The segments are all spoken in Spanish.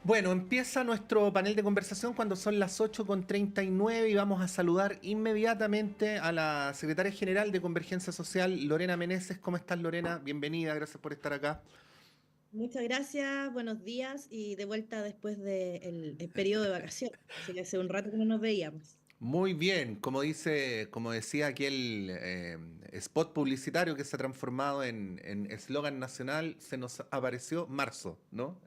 Bueno, empieza nuestro panel de conversación cuando son las 8:39 y vamos a saludar inmediatamente a la secretaria general de Convergencia Social, Lorena Meneses. ¿Cómo estás, Lorena? Bienvenida, gracias por estar acá. Muchas gracias, buenos días y de vuelta después del periodo de vacaciones. Así que hace un rato que no nos veíamos. Muy bien, como decía aquel spot publicitario que se ha transformado en eslogan nacional, se nos apareció marzo, ¿no?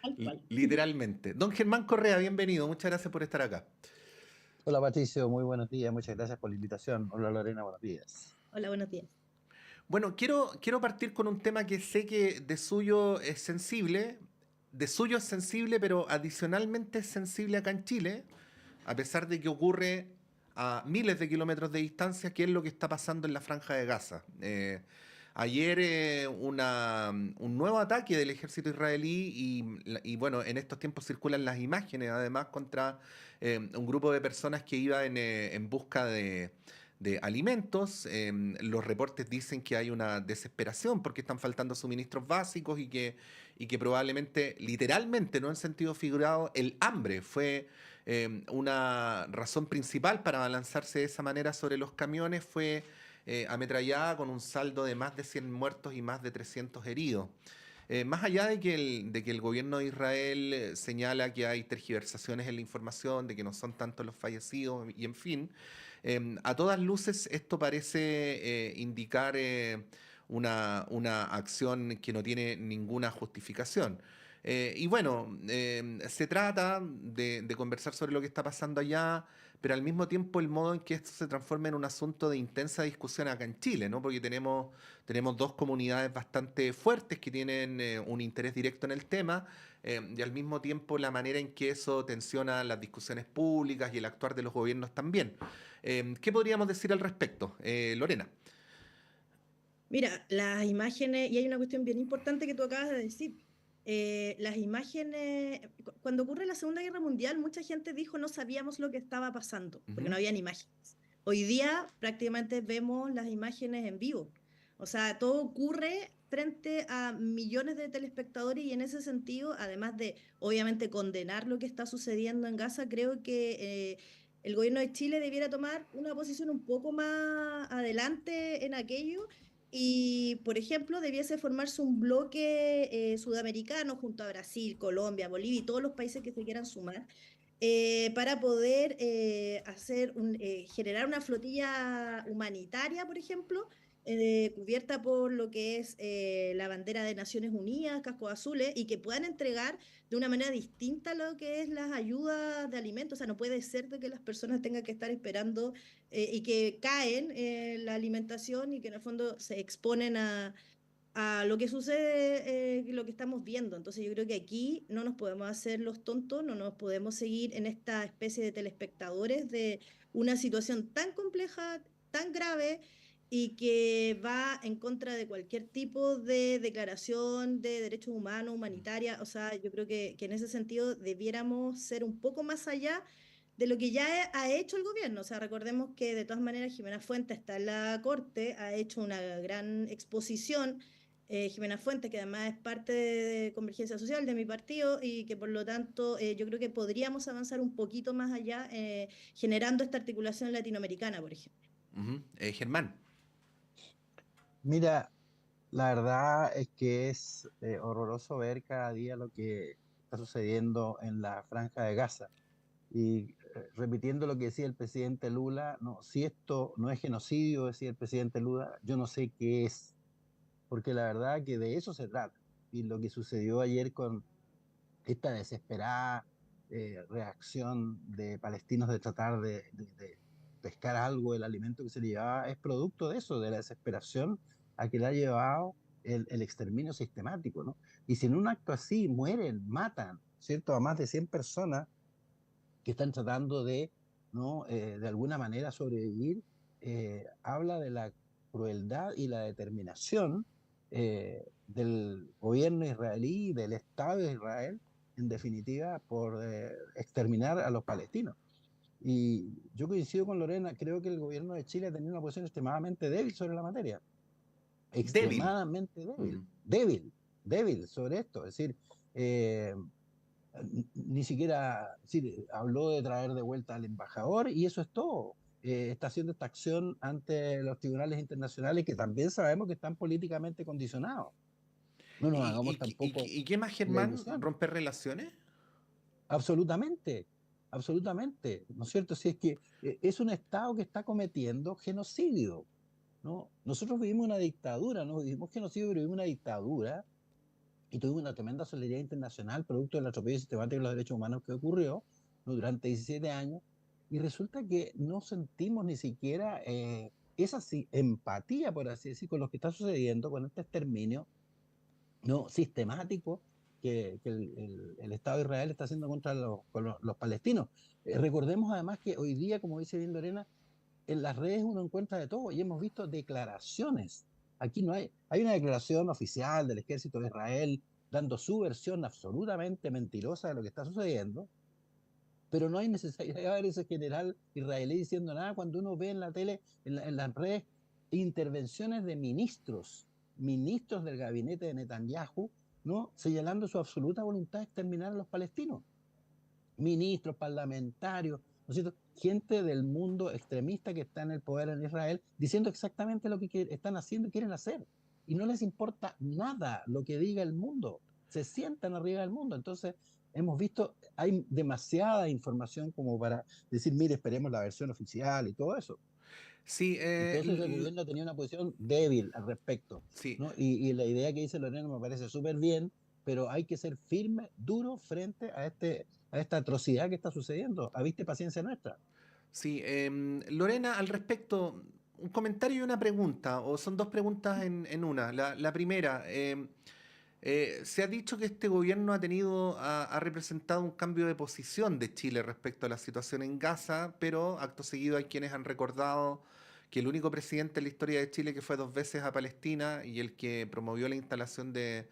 Tal cual. Literalmente. Don Germán Correa, bienvenido, muchas gracias por estar acá. Hola Patricio, muy buenos días, muchas gracias por la invitación. Hola Lorena, buenos días. Hola, buenos días. Bueno, quiero partir con un tema que sé que de suyo es sensible, pero adicionalmente es sensible acá en Chile, a pesar de que ocurre a miles de kilómetros de distancia, que es lo que está pasando en la Franja de Gaza. Ayer un nuevo ataque del ejército israelí y bueno, en estos tiempos circulan las imágenes, además contra un grupo de personas que iba en busca de alimentos. Los reportes dicen que hay una desesperación porque están faltando suministros básicos y que probablemente, literalmente, no en sentido figurado, el hambre fue una razón principal para balanzarse de esa manera sobre los camiones. Fue ametrallada con un saldo de más de 100 muertos y más de 300 heridos. Más allá de que el gobierno de Israel señala que hay tergiversaciones en la información, de que no son tantos los fallecidos y en fin, a todas luces esto parece indicar una acción que no tiene ninguna justificación. Y bueno, se trata de conversar sobre lo que está pasando allá, pero al mismo tiempo el modo en que esto se transforma en un asunto de intensa discusión acá en Chile, ¿no? Porque tenemos dos comunidades bastante fuertes que tienen un interés directo en el tema, y al mismo tiempo la manera en que eso tensiona las discusiones públicas y el actuar de los gobiernos también. ¿Qué podríamos decir al respecto? Lorena. Mira, las imágenes, y hay una cuestión bien importante que tú acabas de decir. Las imágenes, cuando ocurre la Segunda Guerra Mundial, mucha gente dijo no sabíamos lo que estaba pasando, porque no Ujú. habían imágenes. Hoy día prácticamente vemos las imágenes en vivo. O sea, todo ocurre frente a millones de telespectadores y en ese sentido, además de obviamente condenar lo que está sucediendo en Gaza, creo que el gobierno de Chile debiera tomar una posición un poco más adelante en aquello y, por ejemplo, debiese formarse un bloque sudamericano junto a Brasil, Colombia, Bolivia y todos los países que se quieran sumar para poder generar una flotilla humanitaria, por ejemplo, cubierta por lo que es la bandera de Naciones Unidas, cascos azules, y que puedan entregar de una manera distinta lo que es las ayudas de alimentos. O sea, no puede ser de que las personas tengan que estar esperando y que caen la alimentación y que en el fondo se exponen a lo que sucede, lo que estamos viendo. Entonces yo creo que aquí no nos podemos hacer los tontos, no nos podemos seguir en esta especie de telespectadores de una situación tan compleja, tan grave y que va en contra de cualquier tipo de declaración de derechos humanos, humanitaria. O sea, yo creo que en ese sentido debiéramos ser un poco más allá de lo que ya ha hecho el gobierno. O sea, recordemos que de todas maneras Jimena Fuentes está en la corte, ha hecho una gran exposición. Jimena Fuentes, que además es parte de Convergencia Social, de mi partido, y que por lo tanto yo creo que podríamos avanzar un poquito más allá generando esta articulación latinoamericana, por ejemplo. Ujú. Germán. Mira, la verdad es que es horroroso ver cada día lo que está sucediendo en la Franja de Gaza. Y repitiendo lo que decía el presidente Lula, no, si esto no es genocidio, decía el presidente Lula, yo no sé qué es, porque la verdad que de eso se trata. Y lo que sucedió ayer con esta desesperada reacción de palestinos de tratar de pescar algo, el alimento que se le llevaba, es producto de eso, de la desesperación a que le ha llevado el exterminio sistemático, ¿no? Y si en un acto así mueren, matan, ¿cierto? A más de 100 personas que están tratando de, ¿no? De alguna manera sobrevivir, habla de la crueldad y la determinación del gobierno israelí, del Estado de Israel, en definitiva, por exterminar a los palestinos. Y yo coincido con Lorena, creo que el gobierno de Chile ha tenido una posición extremadamente débil sobre la materia, Débil. extremadamente débil, Mm. débil, débil sobre esto. Es decir, eh, Ni siquiera sí, habló de traer de vuelta al embajador y eso es todo. Está haciendo esta acción ante los tribunales internacionales que también sabemos que están políticamente condicionados. No nos hagamos tampoco ¿Y qué más, la Germán? ilusión. ¿Romper relaciones? Absolutamente, absolutamente, ¿no es cierto? Si es que es un Estado que está cometiendo genocidio, ¿no? Nosotros vivimos una dictadura, no vivimos genocidio, pero vivimos una dictadura y tuvimos una tremenda solidaridad internacional producto del atropello sistemático de los derechos humanos que ocurrió, ¿no? Durante 17 años, y resulta que no sentimos ni siquiera esa empatía, por así decir, con lo que está sucediendo, con este exterminio no sistemático que el Estado de Israel está haciendo contra los palestinos. Recordemos además que hoy día, como dice bien Lorena, en las redes uno encuentra de todo y hemos visto declaraciones. Aquí no hay una declaración oficial del ejército de Israel dando su versión absolutamente mentirosa de lo que está sucediendo, pero no hay necesidad de ver ese general israelí diciendo nada cuando uno ve en la tele, en las redes, intervenciones de ministros del gabinete de Netanyahu, ¿no? Señalando su absoluta voluntad de exterminar a los palestinos. Ministros, parlamentarios, ¿no es cierto? Gente del mundo extremista que está en el poder en Israel, diciendo exactamente lo que están haciendo y quieren hacer. Y no les importa nada lo que diga el mundo. Se sientan arriba del mundo. Entonces, hemos visto, hay demasiada información como para decir, mire, esperemos la versión oficial y todo eso. Sí, Entonces el gobierno tenía una posición débil al respecto, sí. ¿no? Y la idea que dice Lorena me parece súper bien, pero hay que ser firme, duro frente a esta atrocidad que está sucediendo. ¿Ha viste paciencia nuestra? Sí, Lorena, al respecto, un comentario y una pregunta, o son dos preguntas en una. La primera, se ha dicho que este gobierno ha representado un cambio de posición de Chile respecto a la situación en Gaza, pero acto seguido hay quienes han recordado que el único presidente en la historia de Chile que fue dos veces a Palestina y el que promovió la instalación de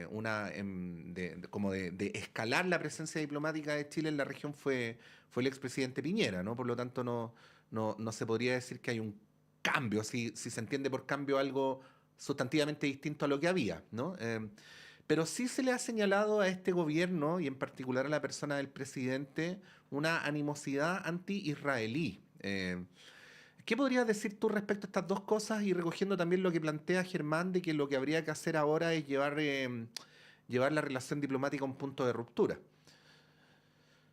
una de escalar la presencia diplomática de Chile en la región fue el expresidente Piñera, ¿no? Por lo tanto, no se podría decir que hay un cambio, si se entiende por cambio algo sustantivamente distinto a lo que había, ¿no? Pero sí se le ha señalado a este gobierno, y en particular a la persona del presidente, una animosidad anti-israelí. ¿Qué podrías decir tú respecto a estas dos cosas y recogiendo también lo que plantea Germán de que lo que habría que hacer ahora es llevar la relación diplomática a un punto de ruptura?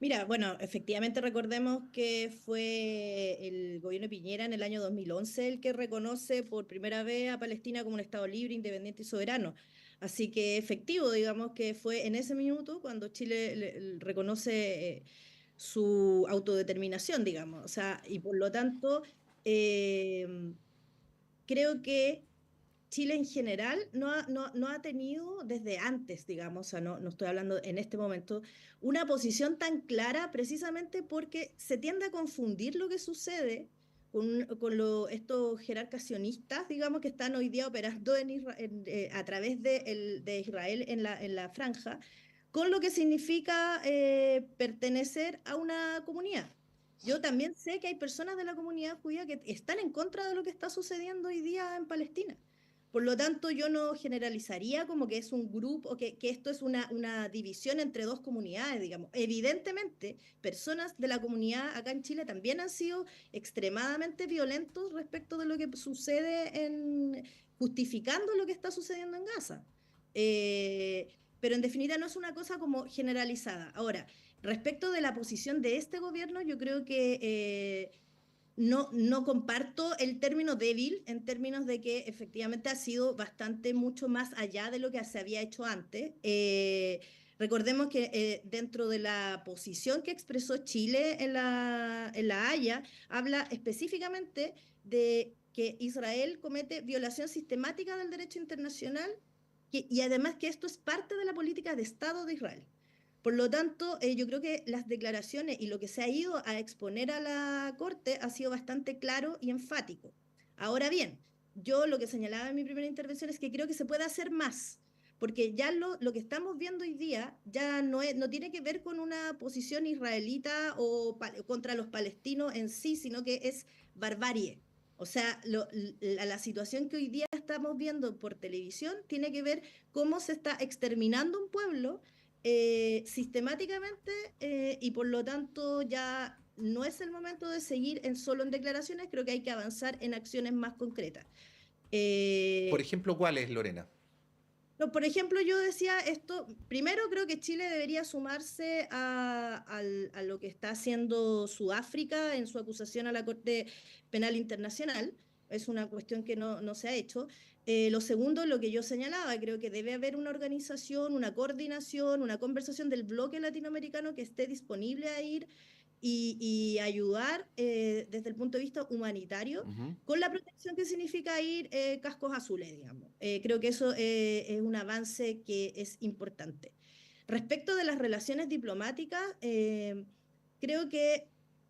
Mira, bueno, efectivamente recordemos que fue el gobierno de Piñera en el año 2011 el que reconoce por primera vez a Palestina como un Estado libre, independiente y soberano. Así que efectivo, digamos que fue en ese minuto cuando Chile reconoce su autodeterminación, digamos. O sea, y por lo tanto, eh, creo que Chile en general no ha tenido desde antes, digamos, o sea, no estoy hablando en este momento, una posición tan clara precisamente porque se tiende a confundir lo que sucede estos jerarcas sionistas, digamos, que están hoy día operando a través de Israel en la franja, con lo que significa pertenecer a una comunidad. Yo también sé que hay personas de la comunidad judía que están en contra de lo que está sucediendo hoy día en Palestina. Por lo tanto, yo no generalizaría como que es un grupo o que esto es una división entre dos comunidades, digamos. Evidentemente, personas de la comunidad acá en Chile también han sido extremadamente violentos respecto de lo que sucede justificando lo que está sucediendo en Gaza. Pero en definitiva no es una cosa como generalizada. Ahora, respecto de la posición de este gobierno, yo creo que no comparto el término débil en términos de que efectivamente ha sido bastante mucho más allá de lo que se había hecho antes. Recordemos que dentro de la posición que expresó Chile en la Haya, habla específicamente de que Israel comete violación sistemática del derecho internacional y además que esto es parte de la política de Estado de Israel. Por lo tanto, yo creo que las declaraciones y lo que se ha ido a exponer a la Corte ha sido bastante claro y enfático. Ahora bien, yo lo que señalaba en mi primera intervención es que creo que se puede hacer más, porque ya lo que estamos viendo hoy día ya no tiene que ver con una posición israelita o contra los palestinos en sí, sino que es barbarie. O sea, la situación que hoy día estamos viendo por televisión tiene que ver cómo se está exterminando un pueblo sistemáticamente y por lo tanto ya no es el momento de seguir solo en declaraciones, creo que hay que avanzar en acciones más concretas. Por Eh, ejemplo, ¿cuál es, Lorena? no, por ejemplo, yo decía esto, primero creo que Chile debería sumarse a lo que está haciendo Sudáfrica en su acusación a la Corte Penal Internacional. Es una cuestión que no se ha hecho. Lo segundo, lo que yo señalaba, creo que debe haber una organización, una coordinación, una conversación del bloque latinoamericano que esté disponible a ir y ayudar desde el punto de vista humanitario Ujú. con la protección que significa ir cascos azules, digamos. Creo que eso es un avance que es importante. Respecto de las relaciones diplomáticas, creo que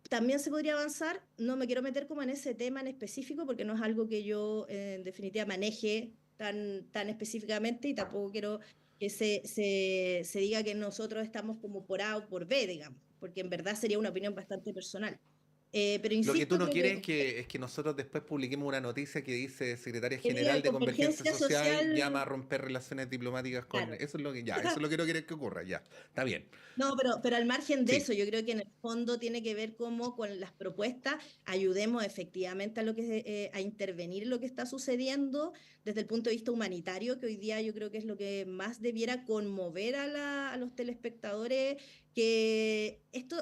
también se podría avanzar. No me quiero meter como en ese tema en específico porque no es algo que yo en definitiva maneje tan específicamente y tampoco quiero que se diga que nosotros estamos como por A o por B, digamos, porque en verdad sería una opinión bastante personal. Pero Lo que tú insisto, no creo quieres que es que nosotros después publiquemos una noticia que dice Secretaria que diga General de Convergencia convergencia Social llama a social, romper relaciones diplomáticas con... claro. Eso es lo que ya, eso es lo que no quieres que ocurra, ya. Está bien. No, pero al margen de Sí. eso, yo creo que en el fondo tiene que ver cómo con las propuestas ayudemos efectivamente a lo que a intervenir en lo que está sucediendo desde el punto de vista humanitario, que hoy día yo creo que es lo que más debiera conmover a los telespectadores, que esto,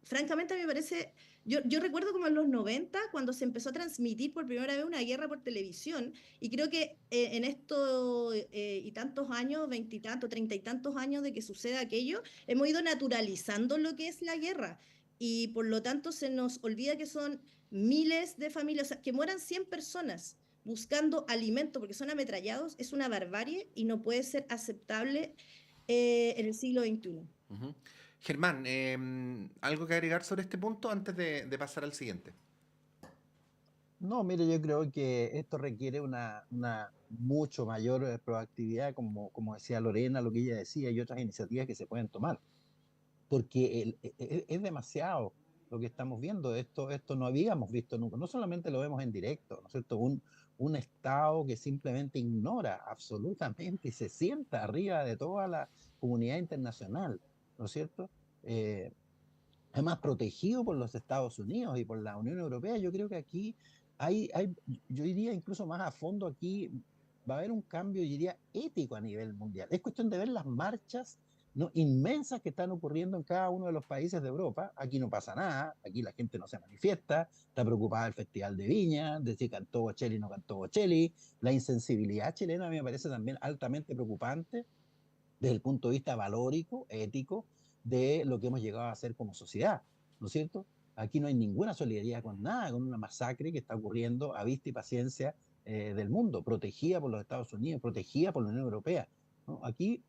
francamente a mí me parece, yo recuerdo como en los 90 cuando se empezó a transmitir por primera vez una guerra por televisión, y creo que en esto y tantos años, veintitantos, treinta y tantos años de que suceda aquello, hemos ido naturalizando lo que es la guerra y por lo tanto se nos olvida que son miles de familias, o sea, que mueran 100 personas buscando alimento porque son ametrallados, es una barbarie y no puede ser aceptable en el siglo XXI. Ujú. Germán, ¿algo que agregar sobre este punto antes de pasar al siguiente? No, mire, yo creo que esto requiere una mucho mayor proactividad, como decía Lorena, lo que ella decía, y otras iniciativas que se pueden tomar, porque es demasiado lo que estamos viendo. Esto no habíamos visto nunca. No solamente lo vemos en directo, ¿no es cierto? Un Estado que simplemente ignora absolutamente y se sienta arriba de toda la comunidad internacional, ¿no es cierto? Eh, Además, protegido por los Estados Unidos y por la Unión Europea. Yo creo que aquí yo diría incluso más a fondo, aquí va a haber un cambio, yo diría, ético a nivel mundial. Es cuestión de ver las marchas, ¿no?, inmensas que están ocurriendo en cada uno de los países de Europa. Aquí no pasa nada, aquí la gente no se manifiesta, está preocupada del Festival de Viña, de si cantó Bocelli o no cantó Bocelli. La insensibilidad chilena a mí me parece también altamente preocupante desde el punto de vista valórico, ético, de lo que hemos llegado a hacer como sociedad, ¿no es cierto? Aquí no hay ninguna solidaridad con nada, con una masacre que está ocurriendo a vista y paciencia del mundo, protegida por los Estados Unidos, protegida por la Unión Europea, ¿no? Aquí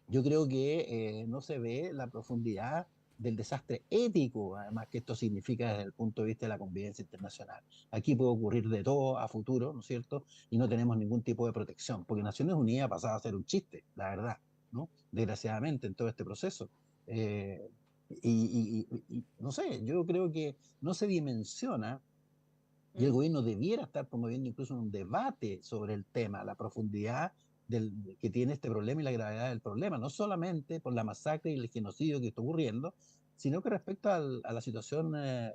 yo creo que no se ve la profundidad del desastre ético, además que esto significa desde el punto de vista de la convivencia internacional. Aquí puede ocurrir de todo a futuro, ¿no es cierto? Y no tenemos ningún tipo de protección, porque Naciones Unidas ha pasado a ser un chiste, la verdad, ¿no? Desgraciadamente en todo este proceso. Eh, no sé, yo creo que no se dimensiona y el Mm. gobierno debiera estar promoviendo incluso un debate sobre el tema, la profundidad que tiene este problema y la gravedad del problema, no solamente por la masacre y el genocidio que está ocurriendo, sino que respecto a la situación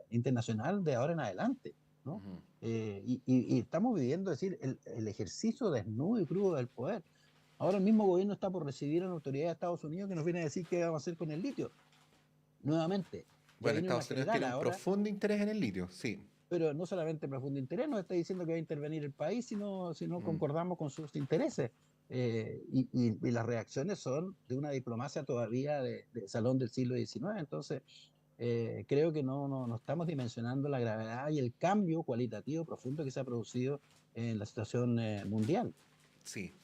internacional de ahora en adelante, ¿no? Ujú. Y estamos viviendo, es decir, el ejercicio desnudo y crudo del poder. Ahora el mismo gobierno está por recibir a una autoridad de Estados Unidos que nos viene a decir qué vamos a hacer con el litio. Nuevamente, ya Bueno, viene una Estados Unidos tiene general un ahora, profundo interés en el litio, sí. pero no solamente profundo interés, nos está diciendo que va a intervenir el país si no Mm. concordamos con sus intereses. Y las reacciones son de una diplomacia todavía de salón del siglo XIX. Entonces, creo que no estamos dimensionando la gravedad y el cambio cualitativo profundo que se ha producido en la situación mundial. Sí.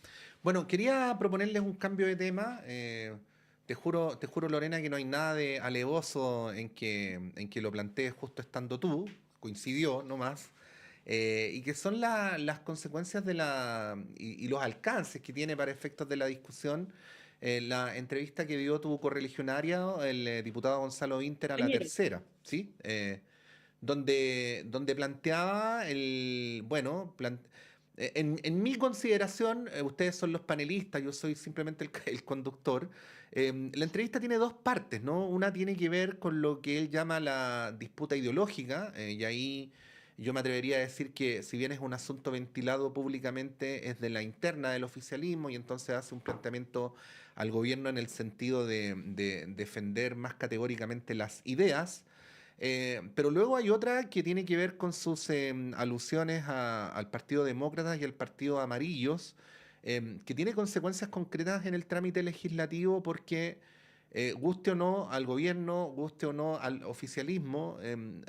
Bueno, quería proponerles un cambio de tema. Te juro, Lorena, que no hay nada de alevoso en que lo plantees justo estando tú. Coincidió nomás. Y que son las consecuencias y los alcances que tiene para efectos de la discusión la entrevista que dio tu correligionario, el diputado Gonzalo Inter, a La Compañero. Tercera, ¿sí? donde planteaba en mi consideración, ustedes son los panelistas, yo soy simplemente el conductor. La entrevista tiene dos partes, ¿no? Una tiene que ver con lo que él llama la disputa ideológica, y ahí yo me atrevería a decir que si bien es un asunto ventilado públicamente, es de la interna del oficialismo y entonces hace un planteamiento al gobierno en el sentido de defender más categóricamente las ideas. Pero luego hay otra que tiene que ver con sus alusiones al Partido Demócrata y al Partido Amarillos, que tiene consecuencias concretas en el trámite legislativo porque, guste o no al gobierno, guste o no al oficialismo,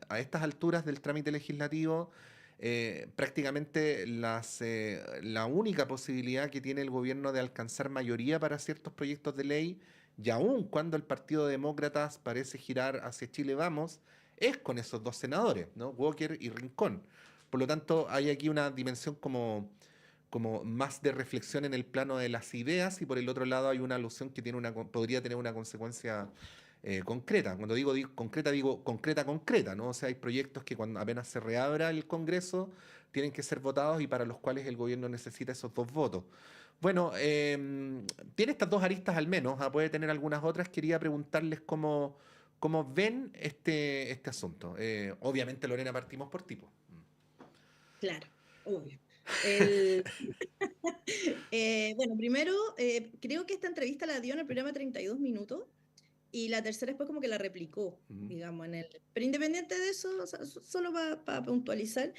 a estas alturas del trámite legislativo, prácticamente la única posibilidad que tiene el gobierno de alcanzar mayoría para ciertos proyectos de ley, y aun cuando el Partido Demócrata parece girar hacia Chile Vamos, es con esos dos senadores, ¿no? Walker y Rincón. Por lo tanto, hay aquí una dimensión como más de reflexión en el plano de las ideas y por el otro lado hay una alusión que podría tener una consecuencia concreta. Cuando concreta, digo concreta, concreta, ¿no? O sea, hay proyectos que cuando apenas se reabra el Congreso tienen que ser votados y para los cuales el gobierno necesita esos dos votos. Bueno, tiene estas dos aristas al menos, puede tener algunas otras. Quería preguntarles cómo ven este asunto. Obviamente, Lorena, partimos por tipo. Claro, obvio. El, bueno, primero, creo que esta entrevista la dio en el programa 32 minutos y la tercera después como que la replicó, Ujú. digamos, pero independiente de eso, o sea, solo para puntualizar,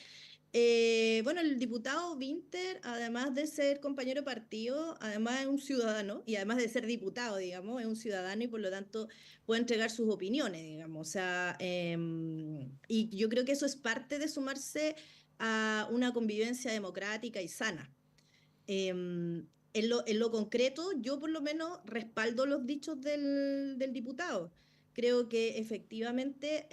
bueno, el diputado Winter, además de ser compañero de partido, además es un ciudadano, y además de ser diputado, digamos, es un ciudadano y por lo tanto puede entregar sus opiniones, digamos. O sea, y yo creo que eso es parte de sumarse a una convivencia democrática y sana. En lo concreto, yo por lo menos respaldo los dichos del diputado. Creo que efectivamente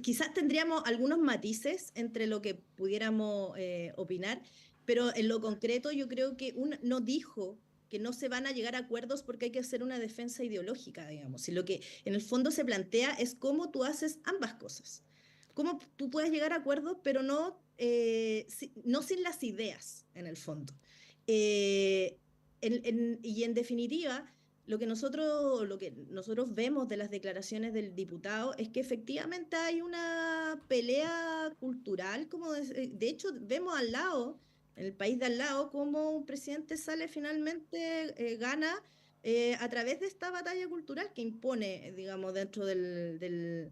quizás tendríamos algunos matices entre lo que pudiéramos opinar, pero en lo concreto yo creo que no dijo que no se van a llegar a acuerdos porque hay que hacer una defensa ideológica, digamos. Y lo que en el fondo se plantea es cómo tú haces ambas cosas. Cómo tú puedes llegar a acuerdos, pero no sin las ideas, en el fondo. Eh, y en definitiva, lo que nosotros vemos de las declaraciones del diputado es que efectivamente hay una pelea cultural, de hecho vemos al lado, en el país de al lado, cómo un presidente sale finalmente, gana a través de esta batalla cultural que impone, digamos, dentro de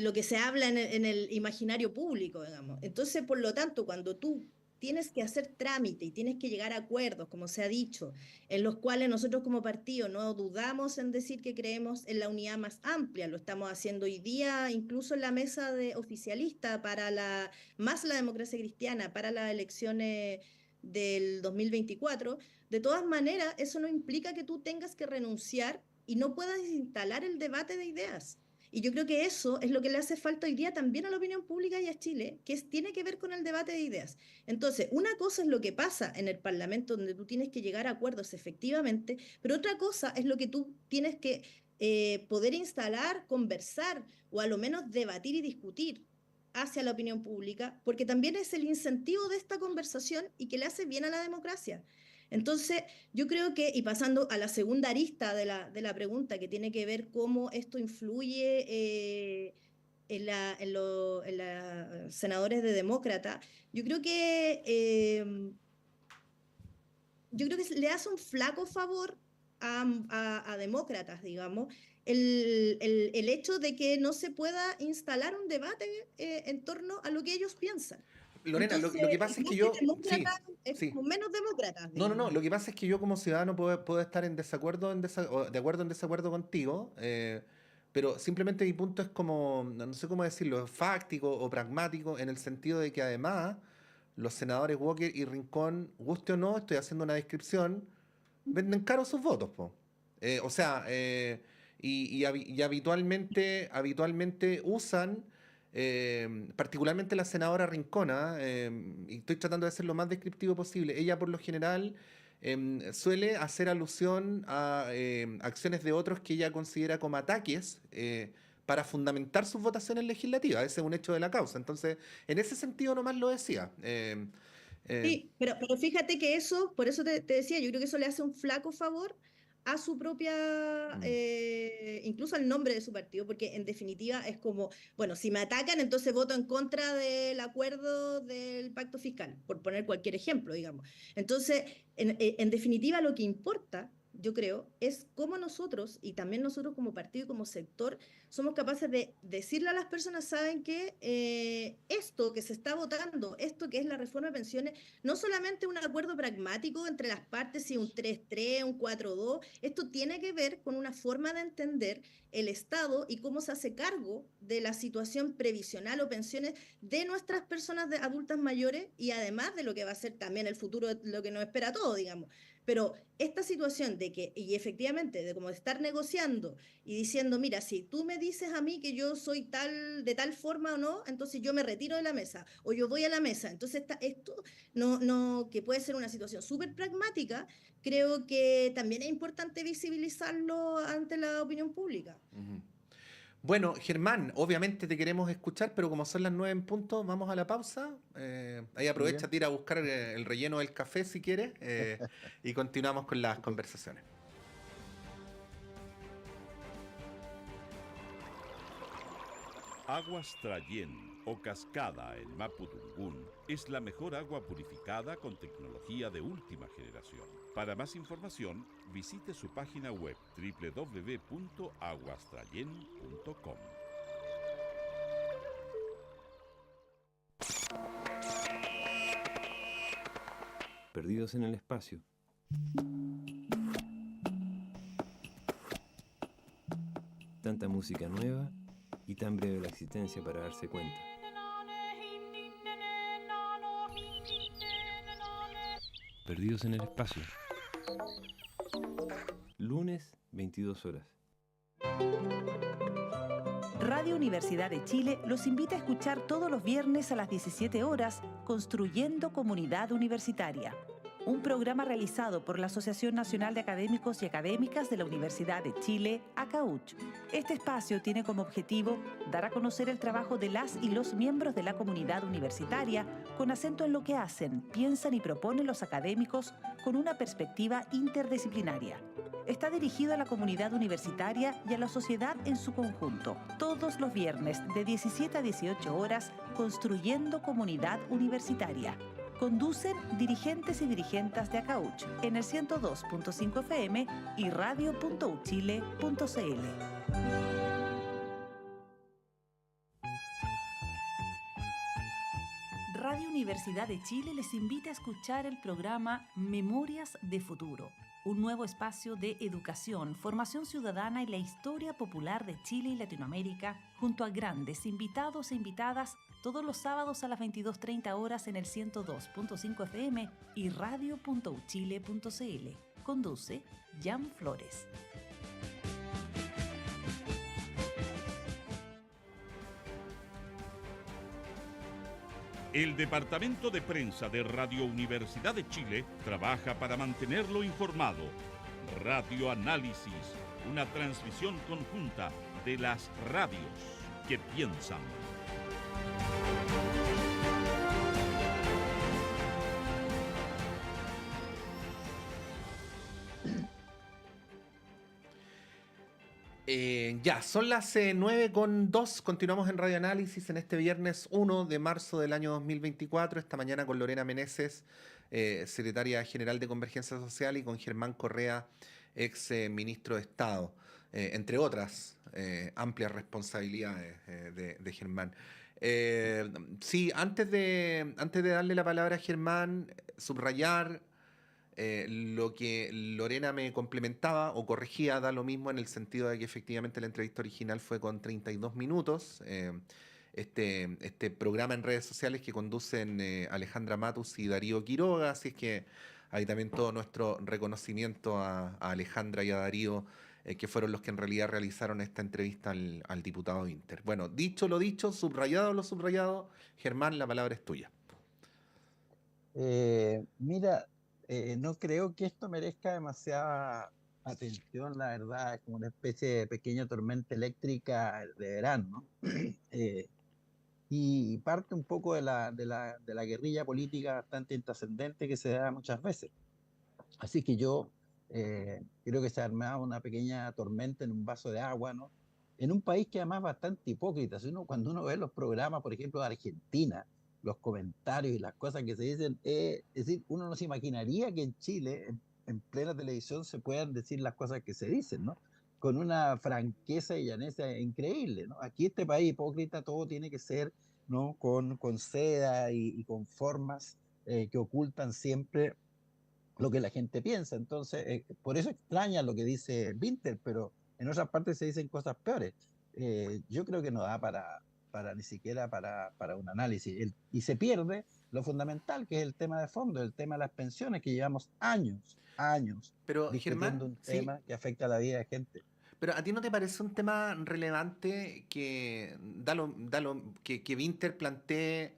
lo que se habla en el imaginario público, digamos. Entonces, por lo tanto, cuando tú tienes que hacer trámite y tienes que llegar a acuerdos, como se ha dicho, en los cuales nosotros como partido no dudamos en decir que creemos en la unidad más amplia, lo estamos haciendo hoy día, incluso en la mesa de oficialista más la democracia cristiana para las elecciones del 2024. De todas maneras, eso no implica que tú tengas que renunciar y no puedas instalar el debate de ideas. Y yo creo que eso es lo que le hace falta hoy día también a la opinión pública y a Chile, tiene que ver con el debate de ideas. Entonces, una cosa es lo que pasa en el Parlamento, donde tú tienes que llegar a acuerdos efectivamente, pero otra cosa es lo que tú tienes que poder instalar, conversar o a lo menos debatir y discutir hacia la opinión pública, porque también es el incentivo de esta conversación y que le hace bien a la democracia. Entonces, yo creo que, y pasando a la segunda arista de la pregunta, que tiene que ver cómo esto influye en los senadores de demócrata, yo creo que le hace un flaco favor a demócratas, digamos, el hecho de que no se pueda instalar un debate en torno a lo que ellos piensan. Lorena, Entonces, lo que pasa es que más que yo, demócratas, sí, es sí. como menos demócratas, No, no, no. digamos. Lo que pasa es que yo como ciudadano puedo estar en desacuerdo, o de acuerdo en desacuerdo contigo, pero simplemente mi punto es como, no sé cómo decirlo, fáctico o pragmático en el sentido de que además los senadores Walker y Rincón, guste o no, estoy haciendo una descripción, venden caro sus votos, po. O sea, y habitualmente usan, particularmente la senadora Rincona, y estoy tratando de ser lo más descriptivo posible, ella por lo general suele hacer alusión a acciones de otros que ella considera como ataques para fundamentar sus votaciones legislativas. Ese es un hecho de la causa. Entonces, en ese sentido nomás lo decía. Sí, pero fíjate que eso, por eso te decía, yo creo que eso le hace un flaco favor a su propia, mm, incluso al nombre de su partido, porque en definitiva es como, bueno, si me atacan, entonces voto en contra del acuerdo del pacto fiscal, por poner cualquier ejemplo, digamos. Entonces, en definitiva, lo que importa, yo creo, es cómo nosotros, y también nosotros como partido y como sector, somos capaces de decirle a las personas, saben que esto que se está votando, esto que es la reforma de pensiones, no solamente un acuerdo pragmático entre las partes, si un 3-3, un 4-2, esto tiene que ver con una forma de entender el Estado y cómo se hace cargo de la situación previsional o pensiones de nuestras personas adultas mayores y además de lo que va a ser también el futuro, lo que nos espera a todos, digamos. Pero esta situación de que, y efectivamente, de como estar negociando y diciendo, mira, si tú me dices a mí que yo soy tal, de tal forma o no, entonces yo me retiro de la mesa o yo voy a la mesa. Entonces esto que puede ser una situación súper pragmática, creo que también es importante visibilizarlo ante la opinión pública. ujú. Bueno, Germán, obviamente te queremos escuchar, pero como son las 9 en punto, vamos a la pausa. Ahí Muy aprovecha, bien. tira a buscar el relleno del café si quieres, y continuamos con las Ok. conversaciones. Aguas Trayén o Cascada en Mapudungún es la mejor agua purificada con tecnología de última generación. Para más información, visite su página web www.aguastrayen.com. Perdidos en el espacio. Tanta música nueva y tan breve la existencia para darse cuenta. Perdidos en el espacio. Lunes, 22 horas. Radio Universidad de Chile los invita a escuchar todos los viernes a las 17 horas Construyendo Comunidad Universitaria, un programa realizado por la Asociación Nacional de Académicos y Académicas de la Universidad de Chile, ACAUCH. Este espacio tiene como objetivo dar a conocer el trabajo de las y los miembros de la comunidad universitaria con acento en lo que hacen, piensan y proponen los académicos con una perspectiva interdisciplinaria. Está dirigido a la comunidad universitaria y a la sociedad en su conjunto. Todos los viernes de 17 a 18 horas, Construyendo Comunidad Universitaria. Conducen dirigentes y dirigentas de ACAUCH en el 102.5 FM y radio.uchile.cl. Radio Universidad de Chile les invita a escuchar el programa Memorias de Futuro, un nuevo espacio de educación, formación ciudadana y la historia popular de Chile y Latinoamérica, junto a grandes invitados e invitadas todos los sábados a las 22:30 horas en el 102.5 FM y radio.uchile.cl. Conduce Jan Flores. El Departamento de Prensa de Radio Universidad de Chile trabaja para mantenerlo informado. Radio Análisis, una transmisión conjunta de las radios que piensan. Ya, son las 9:02. Continuamos en Radio Análisis en este viernes 1 de marzo del año 2024. Esta mañana con Lorena Meneses, secretaria general de Convergencia Social, y con Germán Correa, ex ministro de Estado, entre otras amplias responsabilidades de Germán. Sí, antes de darle la palabra a Germán, subrayar lo que Lorena me complementaba o corregía, da lo mismo en el sentido de que efectivamente la entrevista original fue con 32 minutos. Este programa en redes sociales que conducen Alejandra Matus y Darío Quiroga, así es que hay también todo nuestro reconocimiento a Alejandra y a Darío, que fueron los que en realidad realizaron esta entrevista al diputado Inter. Bueno, dicho lo dicho, subrayado lo subrayado, Germán, la palabra es tuya. Mira, no creo que esto merezca demasiada atención, la verdad, es como una especie de pequeña tormenta eléctrica de verano, ¿no? Eh, y parte un poco de la guerrilla política bastante intrascendente que se da muchas veces. Así que yo creo que se ha armado una pequeña tormenta en un vaso de agua, ¿no? En un país que además es bastante hipócrita. Cuando uno ve los programas, por ejemplo, de Argentina, los comentarios y las cosas que se dicen, es decir, uno no se imaginaría que en Chile, en plena televisión, se puedan decir las cosas que se dicen, ¿no? Con una franqueza y llaneza increíble, ¿no? Aquí este país hipócrita todo tiene que ser, ¿no? Con seda y con formas que ocultan siempre lo que la gente piensa. Entonces, por eso extraña lo que dice Winter, pero en otras partes se dicen cosas peores. Yo creo que no da para ni siquiera para un análisis. Y se pierde lo fundamental, que es el tema de fondo, el tema de las pensiones, que llevamos años Pero discutiendo Germán, un sí, tema que afecta a la vida de gente. pero ¿a ti no te parece un tema relevante que que Winter plantee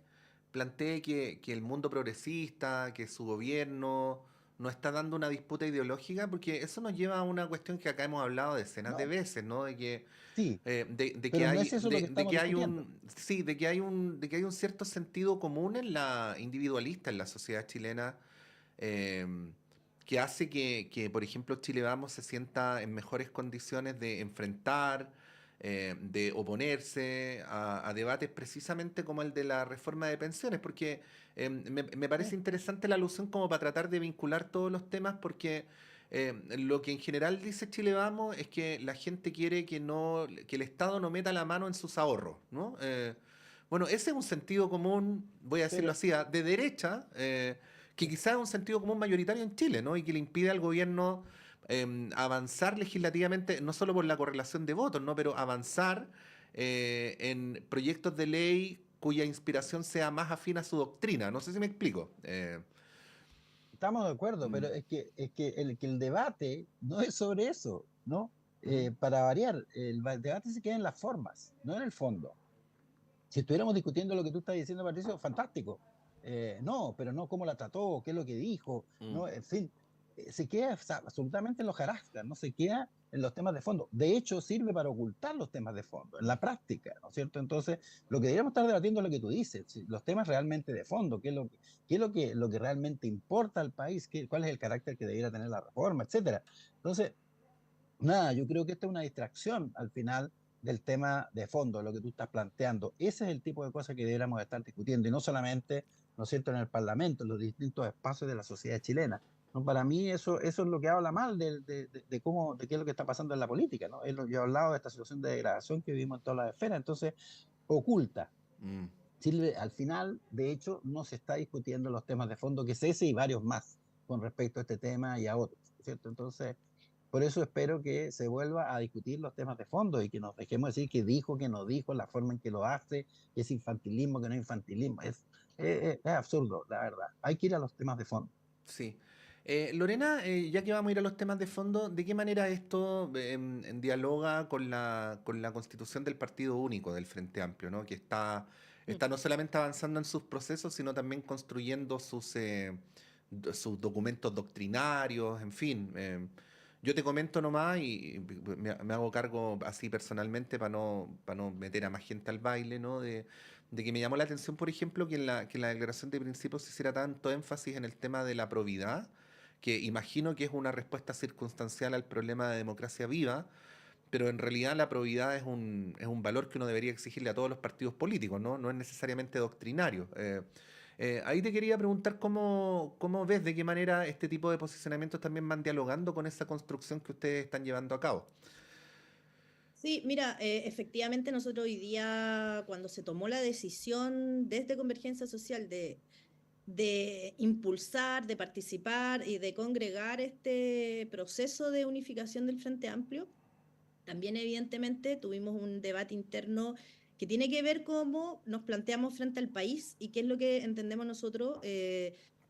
que el mundo progresista, que su gobierno no está dando una disputa ideológica? Porque eso nos lleva a una cuestión que acá hemos hablado decenas de No, veces, ¿no? De que sí, de que pero no hay es eso lo que de estamos que hay discutiendo. un sí de que hay un cierto sentido común en la individualista en la sociedad chilena, eh, que hace que, por ejemplo, Chile Vamos se sienta en mejores condiciones de enfrentar, de oponerse a debates precisamente como el de la reforma de pensiones, porque me parece Sí, interesante la alusión como para tratar de vincular todos los temas, porque lo que en general dice Chile Vamos es que la gente quiere que el Estado no meta la mano en sus ahorros, ¿no? Bueno, ese es un sentido común, voy a decirlo pero así, de derecha, que quizás es un sentido común mayoritario en Chile, ¿no? Y que le impide al gobierno avanzar legislativamente, no solo por la correlación de votos, ¿no? Pero avanzar en proyectos de ley cuya inspiración sea más afín a su doctrina. No sé si me explico. estamos de acuerdo, pero Mm, es que el debate no es sobre eso, ¿no? ujú, Para variar, debate se queda en las formas, no en el fondo. Si estuviéramos discutiendo lo que tú estás diciendo, Patricio, fantástico. No, pero no cómo la trató, qué es lo que dijo, mm. no, en fin, se queda absolutamente en los jarascas, no se queda en los temas de fondo. De hecho, sirve para ocultar los temas de fondo, en la práctica, ¿no es cierto? Entonces, lo que deberíamos estar debatiendo es lo que tú dices, los temas realmente de fondo, qué es lo que realmente importa al país, cuál es el carácter que debiera tener la reforma, etcétera. Entonces, nada, yo creo que esta es una distracción al final del tema de fondo, lo que tú estás planteando. Ese es el tipo de cosas que deberíamos estar discutiendo y no solamente, ¿no es cierto?, en el Parlamento, en los distintos espacios de la sociedad chilena. ¿No? Para mí eso es lo que habla mal de qué es lo que está pasando en la política, ¿no? Yo he hablado de esta situación de degradación que vivimos en todas las esferas, entonces oculta. Mm. Chile, al final, de hecho, no se está discutiendo los temas de fondo, que es ese y varios más con respecto a este tema y a otros, ¿cierto? Entonces, por eso espero que se vuelva a discutir los temas de fondo y que nos dejemos decir que dijo, que no dijo, la forma en que lo hace, que es infantilismo, que no es infantilismo. Es absurdo, la verdad. Hay que ir a los temas de fondo. Sí. Lorena, ya que vamos a ir a los temas de fondo, ¿de qué manera esto dialoga con la constitución del Partido Único del Frente Amplio, ¿no? Que Mm. está no solamente avanzando en sus procesos, sino también construyendo sus documentos doctrinarios, en fin. Yo te comento nomás y me hago cargo así personalmente para no meter a más gente al baile, ¿no? De que me llamó la atención, por ejemplo, que en la declaración de principios se hiciera tanto énfasis en el tema de la probidad, que imagino que es una respuesta circunstancial al problema de democracia viva, pero en realidad la probidad es un valor que uno debería exigirle a todos los partidos políticos, ¿no? No es necesariamente doctrinario. Ahí te quería preguntar cómo ves, de qué manera este tipo de posicionamientos también van dialogando con esa construcción que ustedes están llevando a cabo. Sí, mira, efectivamente nosotros hoy día, cuando se tomó la decisión desde Convergencia Social de impulsar, de participar y de congregar este proceso de unificación del Frente Amplio, también evidentemente tuvimos un debate interno que tiene que ver cómo nos planteamos frente al país y qué es lo que entendemos nosotros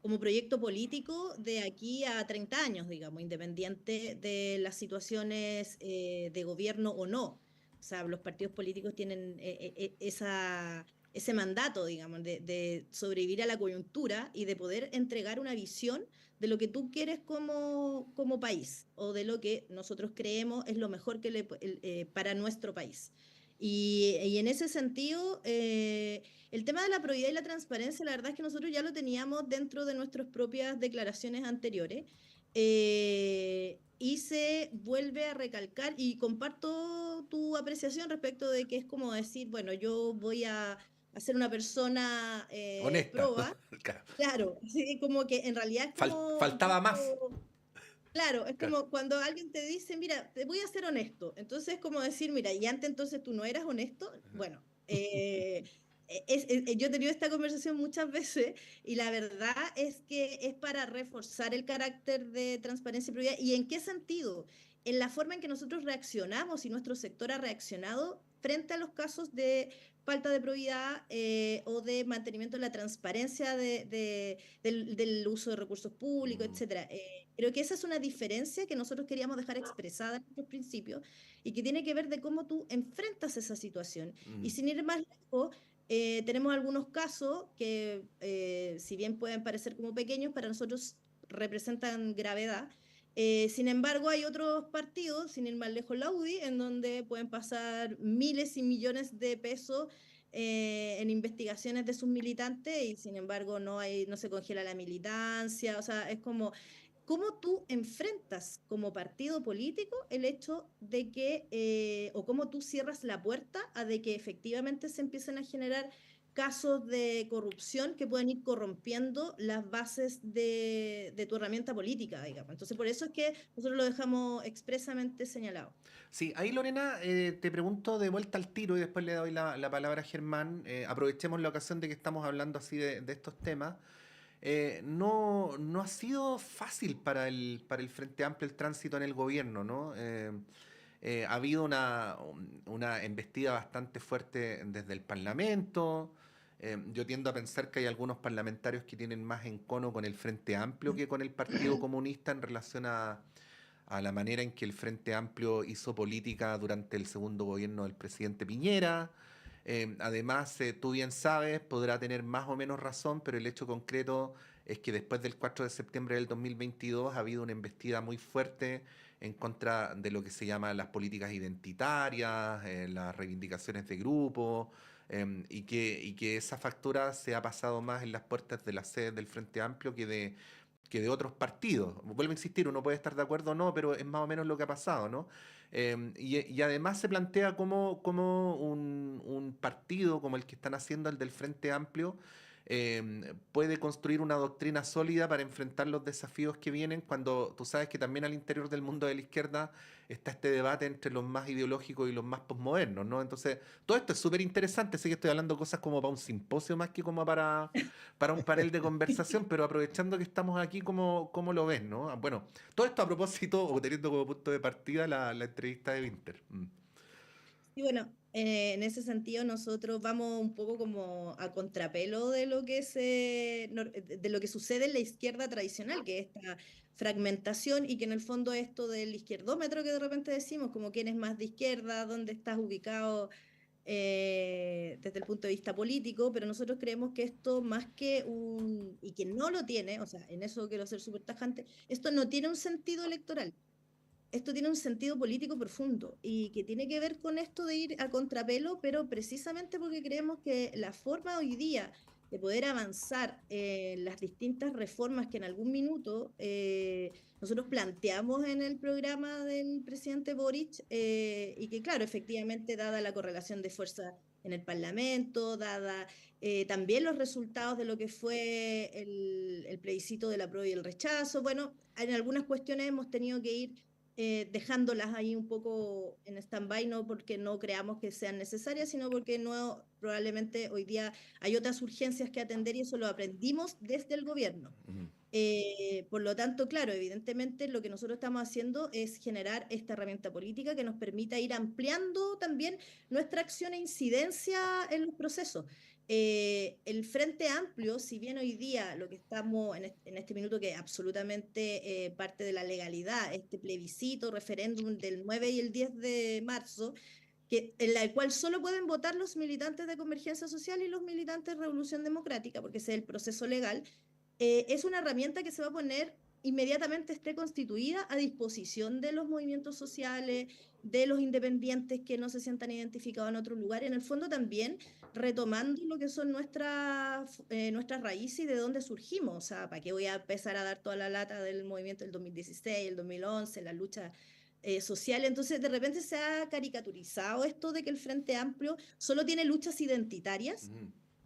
como proyecto político de aquí a 30 años, digamos, independiente de las situaciones de gobierno o no. O sea, los partidos políticos tienen ese mandato, digamos, de sobrevivir a la coyuntura y de poder entregar una visión de lo que tú quieres como país o de lo que nosotros creemos es lo mejor para nuestro país. Y en ese sentido, el tema de la probidad y la transparencia, la verdad es que nosotros ya lo teníamos dentro de nuestras propias declaraciones anteriores. Y se vuelve a recalcar, y comparto tu apreciación respecto de que es como decir, bueno, yo voy a ser una persona Honesta. proba. Claro, sí, como que en realidad es como un Faltaba más. poco. Claro, es Claro. como cuando alguien te dice, mira, te voy a ser honesto. Entonces es como decir, mira, y antes entonces tú no eras honesto. Bueno, yo he tenido esta conversación muchas veces y la verdad es que es para reforzar el carácter de transparencia y probidad. ¿Y en qué sentido? En la forma en que nosotros reaccionamos y nuestro sector ha reaccionado frente a los casos de falta de probidad o de mantenimiento de la transparencia del uso de recursos públicos, etcétera. Creo que esa es una diferencia que nosotros queríamos dejar expresada en nuestros principios y que tiene que ver de cómo tú enfrentas esa situación. Y sin ir más lejos, tenemos algunos casos que, si bien pueden parecer como pequeños, para nosotros representan gravedad. Sin embargo, hay otros partidos, sin ir más lejos, la UDI, en donde pueden pasar miles y millones de pesos en investigaciones de sus militantes y sin embargo no se congela la militancia. O sea, es como, ¿cómo tú enfrentas como partido político el hecho de que, o cómo tú cierras la puerta a de que efectivamente se empiecen a generar casos de corrupción que pueden ir corrompiendo las bases de tu herramienta política, digamos? Entonces, por eso es que nosotros lo dejamos expresamente señalado. Sí, ahí Lorena, te pregunto de vuelta al tiro y después le doy la palabra a Germán. Aprovechemos la ocasión de que estamos hablando así de estos temas. No ha sido fácil para el Frente Amplio el tránsito en el gobierno, ¿no? Ha habido una embestida bastante fuerte desde el Parlamento. Yo tiendo a pensar que hay algunos parlamentarios que tienen más encono con el Frente Amplio que con el Partido Comunista en relación a la manera en que el Frente Amplio hizo política durante el segundo gobierno del presidente Piñera. Además, tú bien sabes, podrá tener más o menos razón, pero el hecho concreto es que después del 4 de septiembre del 2022 ha habido una embestida muy fuerte en contra de lo que se llama las políticas identitarias, las reivindicaciones de grupo, y que esa factura se ha pasado más en las puertas de las sedes del Frente Amplio que de otros partidos. Vuelvo a insistir, uno puede estar de acuerdo o no, pero es más o menos lo que ha pasado, ¿no? Y además se plantea como un partido como el que están haciendo, el del Frente Amplio, puede construir una doctrina sólida para enfrentar los desafíos que vienen, cuando tú sabes que también al interior del mundo de la izquierda está este debate entre los más ideológicos y los más posmodernos, ¿no? Entonces, todo esto es súper interesante. Sé que estoy hablando cosas como para un simposio más que como para un panel de conversación, pero aprovechando que estamos aquí, ¿cómo lo ves, no? Bueno, todo esto a propósito, o teniendo como punto de partida la entrevista de Winter. Y bueno, en ese sentido nosotros vamos un poco como a contrapelo de lo que de lo que sucede en la izquierda tradicional, que es esta fragmentación y que en el fondo esto del izquierdómetro que de repente decimos, como quién es más de izquierda, dónde estás ubicado desde el punto de vista político, pero nosotros creemos que esto más que y que no lo tiene, o sea, en eso quiero ser súper tajante, esto no tiene un sentido electoral. Esto tiene un sentido político profundo y que tiene que ver con esto de ir a contrapelo, pero precisamente porque creemos que la forma hoy día de poder avanzar en las distintas reformas que en algún minuto nosotros planteamos en el programa del presidente Boric y que claro, efectivamente, dada la correlación de fuerza en el Parlamento, dada también los resultados de lo que fue el plebiscito del apruebo y el rechazo, bueno, en algunas cuestiones hemos tenido que ir dejándolas ahí un poco en stand-by, no porque no creamos que sean necesarias, sino porque no, probablemente hoy día hay otras urgencias que atender y eso lo aprendimos desde el gobierno. Por lo tanto, claro, evidentemente lo que nosotros estamos haciendo es generar esta herramienta política que nos permita ir ampliando también nuestra acción e incidencia en los procesos. El Frente Amplio, si bien hoy día lo que estamos en este minuto, que es absolutamente parte de la legalidad, este plebiscito, referéndum del 9 y el 10 de marzo, en la cual solo pueden votar los militantes de Convergencia Social y los militantes de Revolución Democrática, porque ese es el proceso legal, es una herramienta que se va a poner inmediatamente esté constituida a disposición de los movimientos sociales, de los independientes que no se sientan identificados en otro lugar, en el fondo también retomando lo que son nuestras raíces y de dónde surgimos. O sea, ¿para qué voy a empezar a dar toda la lata del movimiento del 2016, el 2011, la lucha social? Entonces, de repente se ha caricaturizado esto de que el Frente Amplio solo tiene luchas identitarias,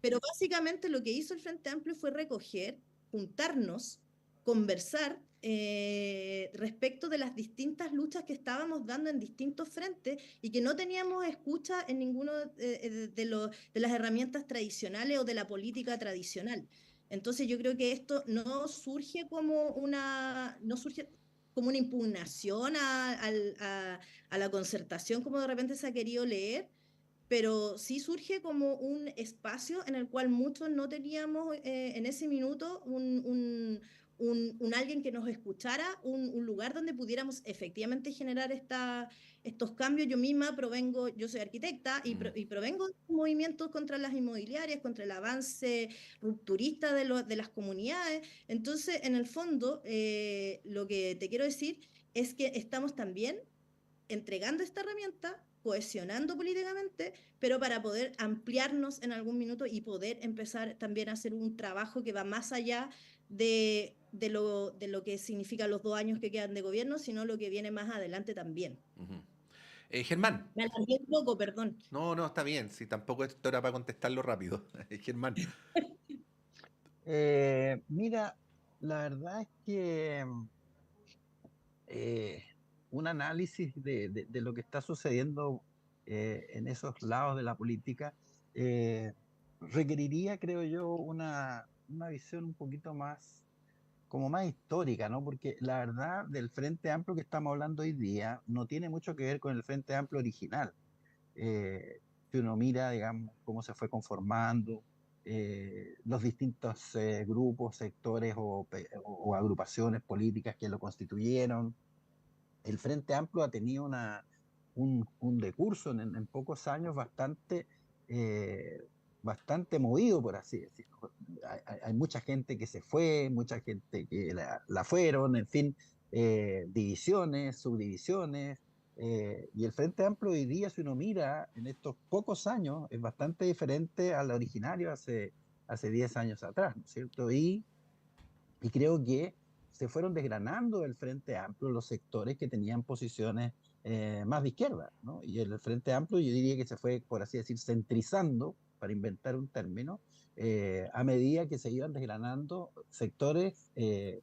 pero básicamente lo que hizo el Frente Amplio fue recoger, juntarnos, conversar respecto de las distintas luchas que estábamos dando en distintos frentes y que no teníamos escucha en ninguno de las herramientas tradicionales o de la política tradicional. Entonces yo creo que esto no surge como una impugnación a la concertación, como de repente se ha querido leer, pero sí surge como un espacio en el cual muchos no teníamos en ese minuto un alguien que nos escuchara, un lugar donde pudiéramos efectivamente generar estos cambios. Yo misma yo soy arquitecta y provengo de movimientos contra las inmobiliarias, contra el avance rupturista de las comunidades. Entonces, en el fondo, lo que te quiero decir es que estamos también entregando esta herramienta, cohesionando políticamente, pero para poder ampliarnos en algún minuto y poder empezar también a hacer un trabajo que va más allá de lo que significan los 2 años que quedan de gobierno, sino lo que viene más adelante también. Germán. Me alargué un poco, perdón. No, está bien. Si tampoco esto era para contestarlo rápido. Germán. Mira, la verdad es que un análisis de lo que está sucediendo en esos lados de la política requeriría, creo yo, una visión un poquito más, como más histórica, ¿no? Porque la verdad del Frente Amplio que estamos hablando hoy día no tiene mucho que ver con el Frente Amplio original. Si uno mira, digamos, cómo se fue conformando, los distintos grupos, sectores o agrupaciones políticas que lo constituyeron, el Frente Amplio ha tenido un decurso en pocos años bastante movido, por así decirlo. Hay mucha gente que se fue, mucha gente que la fueron, en fin, divisiones, subdivisiones. Y el Frente Amplio hoy día, si uno mira en estos pocos años, es bastante diferente al originario hace 10 años atrás, ¿no es cierto? Y creo que se fueron desgranando del Frente Amplio los sectores que tenían posiciones más de izquierda, ¿no? Y el Frente Amplio yo diría que se fue, por así decir, centrizando, para inventar un término, a medida que se iban desgranando sectores que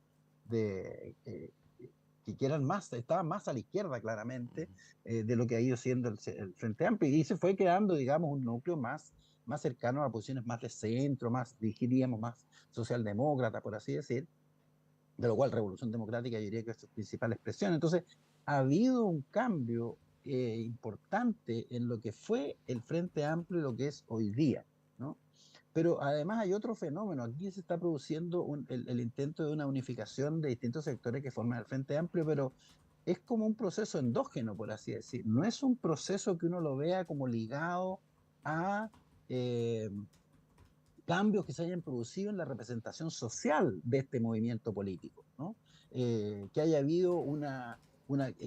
estaban más a la izquierda claramente de lo que ha ido siendo el Frente Amplio, y se fue creando, digamos, un núcleo más cercano a posiciones más de centro, diríamos, más socialdemócrata, por así decir, de lo cual Revolución Democrática yo diría que es su principal expresión. Entonces, ha habido un cambio importante en lo que fue el Frente Amplio y lo que es hoy día, ¿no? Pero además hay otro fenómeno. Aquí se está produciendo el intento de una unificación de distintos sectores que forman el Frente Amplio, pero es como un proceso endógeno, por así decir. No es un proceso que uno lo vea como ligado a cambios que se hayan producido en la representación social de este movimiento político, ¿no? Que haya habido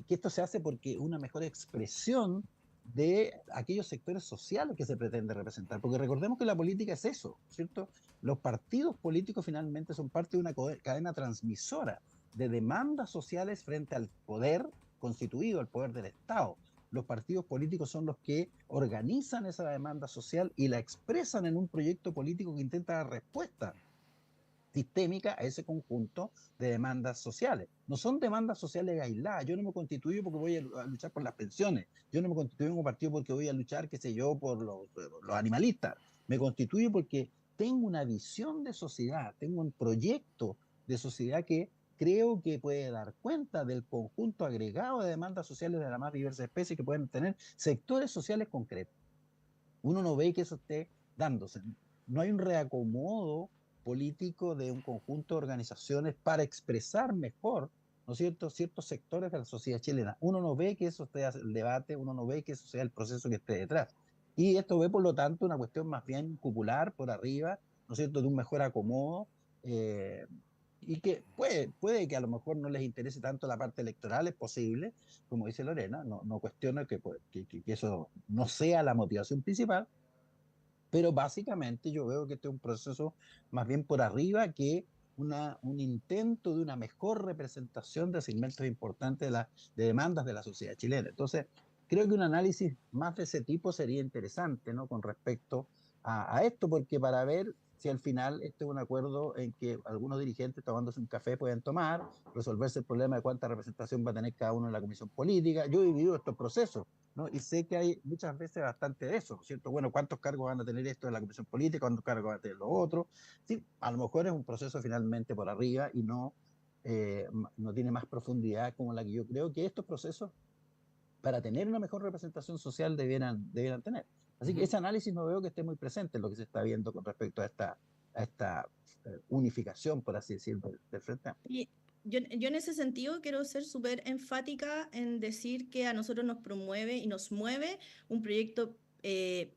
que esto se hace porque una mejor expresión de aquellos sectores sociales que se pretende representar, porque recordemos que la política es eso, ¿cierto? Los partidos políticos finalmente son parte de una cadena transmisora de demandas sociales frente al poder constituido, al poder del Estado. Los partidos políticos son los que organizan esa demanda social y la expresan en un proyecto político que intenta dar respuesta sistémica a ese conjunto de demandas sociales. No son demandas sociales aisladas. Yo no me constituyo porque voy a luchar por las pensiones. Yo no me constituyo como partido porque voy a luchar, qué sé yo, por los animalistas. Me constituyo porque tengo una visión de sociedad, tengo un proyecto de sociedad que creo que puede dar cuenta del conjunto agregado de demandas sociales de la más diversa especie que pueden tener sectores sociales concretos. Uno no ve que eso esté dándose. No hay un reacomodo político de un conjunto de organizaciones para expresar mejor ¿no es cierto?, ciertos sectores de la sociedad chilena. Uno no ve que eso sea el debate, uno no ve que eso sea el proceso que esté detrás. Y esto ve, por lo tanto, una cuestión más bien cupular, por arriba, ¿no es cierto?, de un mejor acomodo, eh, y que puede que a lo mejor no les interese tanto la parte electoral, es posible, como dice Lorena, no cuestiono que eso no sea la motivación principal, pero básicamente yo veo que este es un proceso más bien por arriba que un intento de una mejor representación de segmentos importantes de demandas de la sociedad chilena. Entonces, creo que un análisis más de ese tipo sería interesante, ¿no?, con respecto a esto, porque para ver si al final este es un acuerdo en que algunos dirigentes tomándose un café pueden tomar, resolverse el problema de cuánta representación va a tener cada uno en la comisión política. Yo he vivido estos procesos, ¿no? Y sé que hay muchas veces bastante de eso, ¿cierto? Bueno, ¿cuántos cargos van a tener esto en la comisión política? ¿Cuántos cargos van a tener los otros? Sí, a lo mejor es un proceso finalmente por arriba y no tiene más profundidad como la que yo creo que estos procesos, para tener una mejor representación social, debieran tener. Así que ese análisis no veo que esté muy presente en lo que se está viendo con respecto a esta unificación, por así decirlo, del Frente Amplio. Y yo en ese sentido quiero ser súper enfática en decir que a nosotros nos promueve y nos mueve un proyecto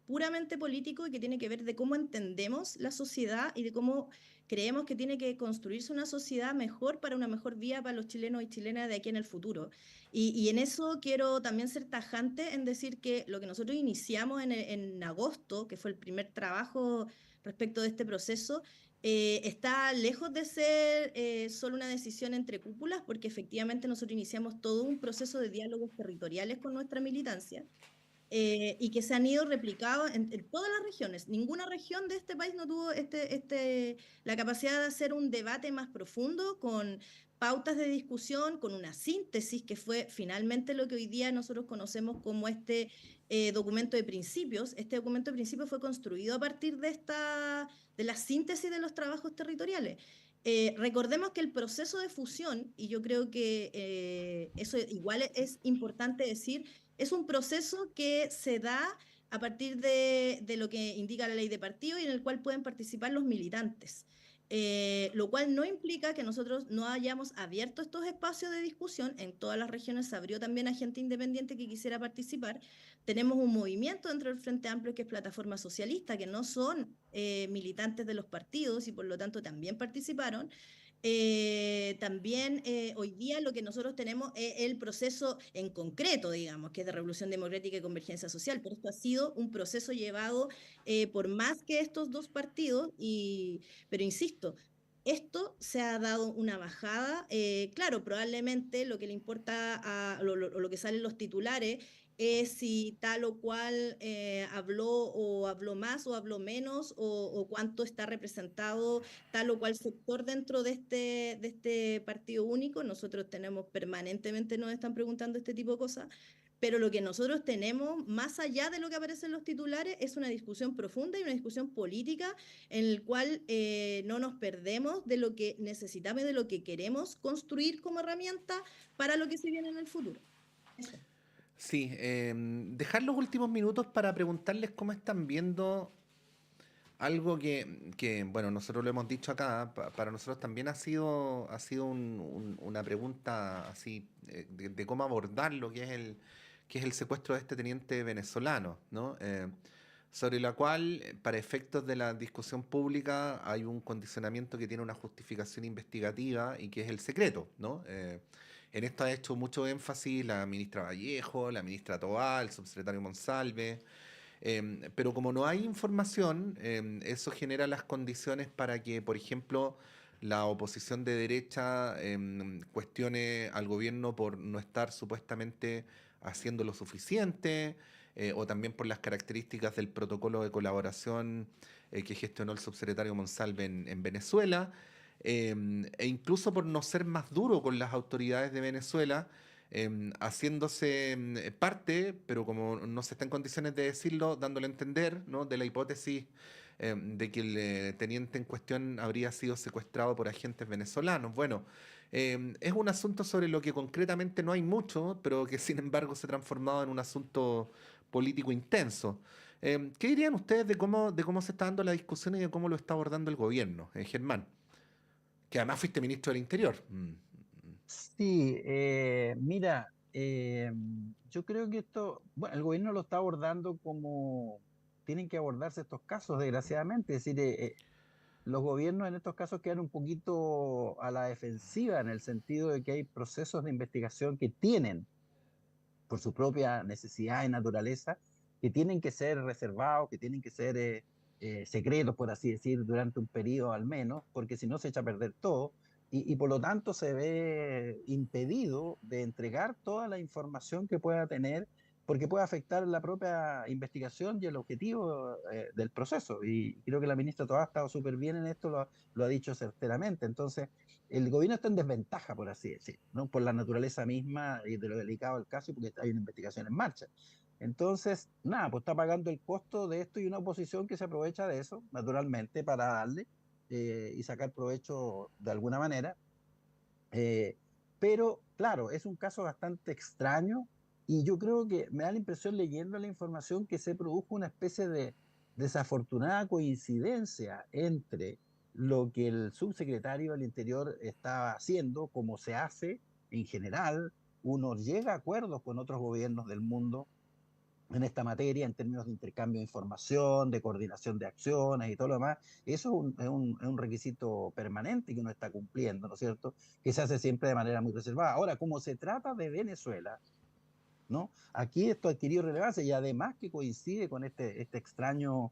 puramente político y que tiene que ver de cómo entendemos la sociedad y de cómo creemos que tiene que construirse una sociedad mejor para una mejor vida para los chilenos y chilenas de aquí en el futuro. Y en eso quiero también ser tajante en decir que lo que nosotros iniciamos en agosto, que fue el primer trabajo respecto de este proceso, está lejos de ser solo una decisión entre cúpulas, porque efectivamente nosotros iniciamos todo un proceso de diálogos territoriales con nuestra militancia, y que se han ido replicados en todas las regiones. Ninguna región de este país no tuvo la capacidad de hacer un debate más profundo, con pautas de discusión, con una síntesis que fue finalmente lo que hoy día nosotros conocemos como documento de principios. Este documento de principios fue construido a partir de la síntesis de los trabajos territoriales. Recordemos que el proceso de fusión, y yo creo que eso igual es importante decir, es un proceso que se da a partir de lo que indica la ley de partido y en el cual pueden participar los militantes. Lo cual no implica que nosotros no hayamos abierto estos espacios de discusión. En todas las regiones se abrió también a gente independiente que quisiera participar. Tenemos un movimiento dentro del Frente Amplio que es Plataforma Socialista, que no son militantes de los partidos y por lo tanto también participaron. También hoy día lo que nosotros tenemos es el proceso en concreto, digamos, que es de Revolución Democrática y Convergencia Social, pero esto ha sido un proceso llevado por más que estos dos partidos, pero insisto, esto se ha dado una bajada. Claro, probablemente lo que le importa lo que salen los titulares es si tal o cual habló más o habló menos, o cuánto está representado tal o cual sector dentro de este partido único. Nosotros tenemos permanentemente, nos están preguntando este tipo de cosas, pero lo que nosotros tenemos, más allá de lo que aparece en los titulares, es una discusión profunda y una discusión política en el cual no nos perdemos de lo que necesitamos y de lo que queremos construir como herramienta para lo que se viene en el futuro. Eso. Sí, dejar los últimos minutos para preguntarles cómo están viendo algo que, bueno, nosotros lo hemos dicho acá, para nosotros también ha sido una pregunta así de cómo abordar lo que es el secuestro de este teniente venezolano, ¿no? Sobre la cual, para efectos de la discusión pública, hay un condicionamiento que tiene una justificación investigativa y que es el secreto, ¿no? En esto ha hecho mucho énfasis la ministra Vallejo, la ministra Toá, el subsecretario Monsalve. Pero como no hay información, eso genera las condiciones para que, por ejemplo, la oposición de derecha cuestione al gobierno por no estar supuestamente haciendo lo suficiente, o también por las características del protocolo de colaboración que gestionó el subsecretario Monsalve en Venezuela, e incluso por no ser más duro con las autoridades de Venezuela, haciéndose parte, pero como no se está en condiciones de decirlo, dándole a entender, ¿no?, de la hipótesis de que el teniente en cuestión habría sido secuestrado por agentes venezolanos. Bueno, es un asunto sobre lo que concretamente no hay mucho, pero que sin embargo se ha transformado en un asunto político intenso. ¿Qué dirían ustedes de cómo se está dando la discusión y de cómo lo está abordando el gobierno, Germán? Que además fuiste ministro del Interior. Sí, mira, yo creo que esto, bueno, el gobierno lo está abordando como tienen que abordarse estos casos, desgraciadamente. Es decir, los gobiernos en estos casos quedan un poquito a la defensiva en el sentido de que hay procesos de investigación que tienen, por su propia necesidad y naturaleza, que tienen que ser reservados, que tienen que ser secretos, por así decir, durante un periodo al menos, porque si no se echa a perder todo, y por lo tanto se ve impedido de entregar toda la información que pueda tener, porque puede afectar la propia investigación y el objetivo del proceso. Y creo que la ministra Toá ha estado súper bien en esto, lo ha dicho certeramente. Entonces, el gobierno está en desventaja, por así decir, ¿no? Por la naturaleza misma y de lo delicado del caso y porque hay una investigación en marcha. Entonces, nada, pues está pagando el costo de esto y una oposición que se aprovecha de eso, naturalmente, para darle y sacar provecho de alguna manera. Eh, pero, claro, es un caso bastante extraño y yo creo que me da la impresión leyendo la información que se produjo una especie de desafortunada coincidencia entre lo que el subsecretario del Interior estaba haciendo, como se hace en general, uno llega a acuerdos con otros gobiernos del mundo en esta materia en términos de intercambio de información, de coordinación de acciones y todo lo demás. Eso es un requisito permanente que uno está cumpliendo, ¿no es cierto? Que se hace siempre de manera muy reservada. Ahora, como se trata de Venezuela, ¿no? Aquí esto adquirió relevancia y además que coincide con este extraño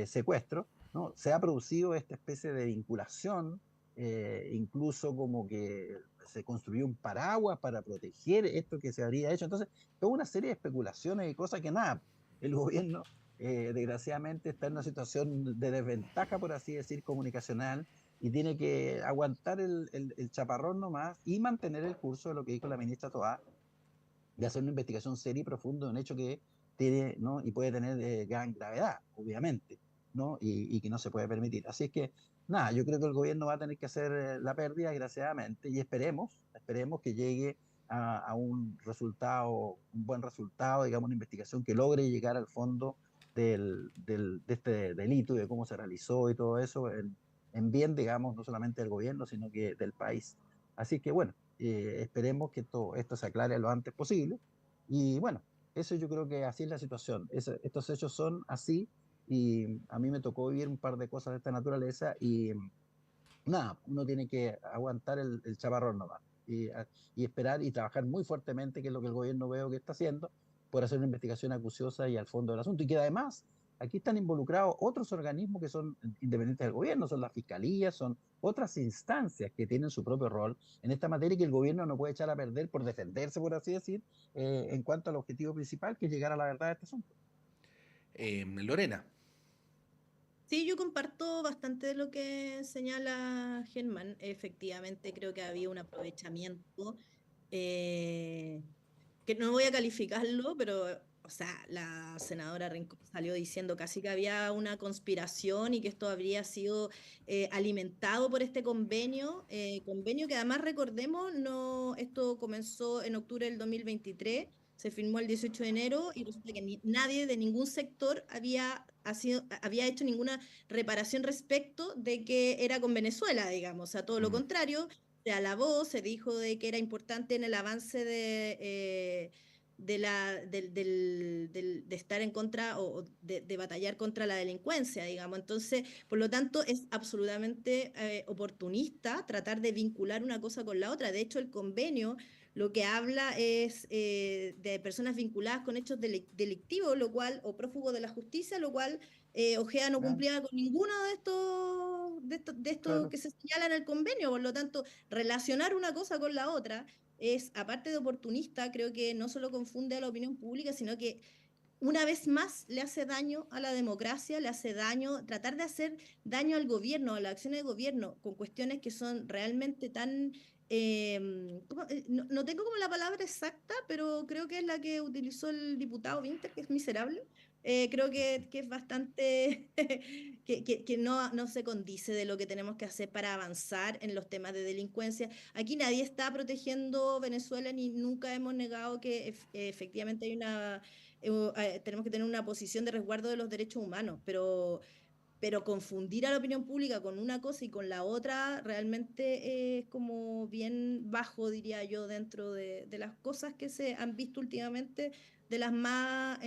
secuestro, ¿no? Se ha producido esta especie de vinculación, incluso como que se construyó un paraguas para proteger esto que se habría hecho. Entonces, toda una serie de especulaciones y cosas que nada, el gobierno desgraciadamente está en una situación de desventaja, por así decir, comunicacional y tiene que aguantar el chaparrón nomás y mantener el curso de lo que dijo la ministra Toá, de hacer una investigación seria y profunda de un hecho que tiene, ¿no? Y puede tener gran gravedad, obviamente, ¿no? Y que no se puede permitir. Así es que, nada, yo creo que el gobierno va a tener que hacer la pérdida, desgraciadamente, y esperemos que llegue a un resultado, un buen resultado, digamos, una investigación que logre llegar al fondo de este delito y de cómo se realizó y todo eso en bien, digamos, no solamente del gobierno, sino que del país. Así que, bueno, esperemos que esto se aclare lo antes posible. Y bueno, eso yo creo que así es la situación. Estos hechos son así y a mí me tocó vivir un par de cosas de esta naturaleza y nada, uno tiene que aguantar el chaparrón nomás y esperar y trabajar muy fuertemente, que es lo que el gobierno veo que está haciendo, por hacer una investigación acuciosa y al fondo del asunto. Y que además aquí están involucrados otros organismos que son independientes del gobierno, son las fiscalías, son otras instancias que tienen su propio rol en esta materia y que el gobierno no puede echar a perder por defenderse, por así decir, en cuanto al objetivo principal, que es llegar a la verdad de este asunto. Lorena. Sí, yo comparto bastante de lo que señala Germán. Efectivamente, creo que había un aprovechamiento eh, que no voy a calificarlo, pero, o sea, la senadora Rincón salió diciendo casi que había una conspiración y que esto habría sido alimentado por este convenio que además recordemos, no, esto comenzó en octubre del 2023, se firmó el 18 de enero y resulta que nadie de ningún sector había hecho ninguna reparación respecto de que era con Venezuela, digamos, o sea, todo lo Mm. contrario, se alabó, se dijo de que era importante en el avance de estar en contra o de batallar contra la delincuencia, digamos. Entonces, por lo tanto, es absolutamente oportunista tratar de vincular una cosa con la otra. De hecho, el convenio lo que habla es de personas vinculadas con hechos delictivos, lo cual, o prófugos de la justicia, lo cual Ojeda no Claro, cumplía con ninguno de estos claro. que se señalan en el convenio, por lo tanto, relacionar una cosa con la otra es, aparte de oportunista, creo que no solo confunde a la opinión pública, sino que una vez más le hace daño a la democracia, le hace daño, tratar de hacer daño al gobierno, a la acción del gobierno, con cuestiones que son realmente tan... no tengo como la palabra exacta, pero creo que es la que utilizó el diputado Winter, que es miserable. Creo que es bastante, que no se condice de lo que tenemos que hacer para avanzar en los temas de delincuencia. Aquí nadie está protegiendo Venezuela ni nunca hemos negado que efectivamente hay tenemos que tener una posición de resguardo de los derechos humanos, pero pero confundir a la opinión pública con una cosa y con la otra realmente es como bien bajo, diría yo, dentro de las cosas que se han visto últimamente, de las más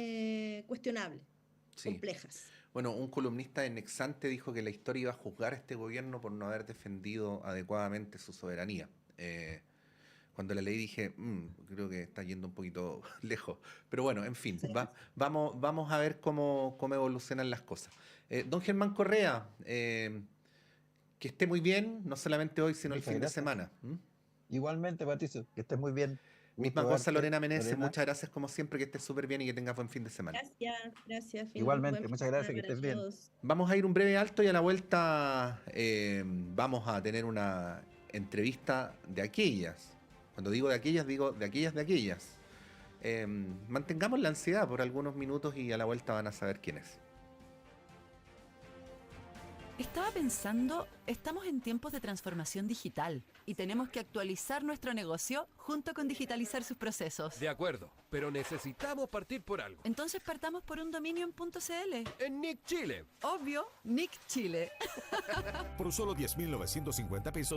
cuestionables, Sí. complejas. Bueno, un columnista de Nexante dijo que la historia iba a juzgar a este gobierno por no haber defendido adecuadamente su soberanía. Cuando la leí dije, creo que está yendo un poquito lejos. Pero bueno, en fin, Sí. vamos a ver cómo evolucionan las cosas. Don Germán Correa, que esté muy bien, no solamente hoy, sino el Muchas fin gracias. de semana. Igualmente, Patricio, que estés muy bien. Misma Gusto cosa, verte, Lorena Meneses, Lorena. muchas gracias como siempre, que estés súper bien y que tengas buen fin de semana. Gracias. Igualmente, Buen fin muchas de gracias, semana que para estés bien. todos. Vamos a ir un breve alto y a la vuelta vamos a tener una entrevista de aquellas. Cuando digo de aquellas, digo de aquellas. Mantengamos la ansiedad por algunos minutos y a la vuelta van a saber quién es. Estaba pensando, estamos en tiempos de transformación digital y tenemos que actualizar nuestro negocio junto con digitalizar sus procesos. De acuerdo, pero necesitamos partir por algo. Entonces partamos por un dominio en .cl. En Nick Chile. Obvio, Nick Chile. Por solo 10.950 pesos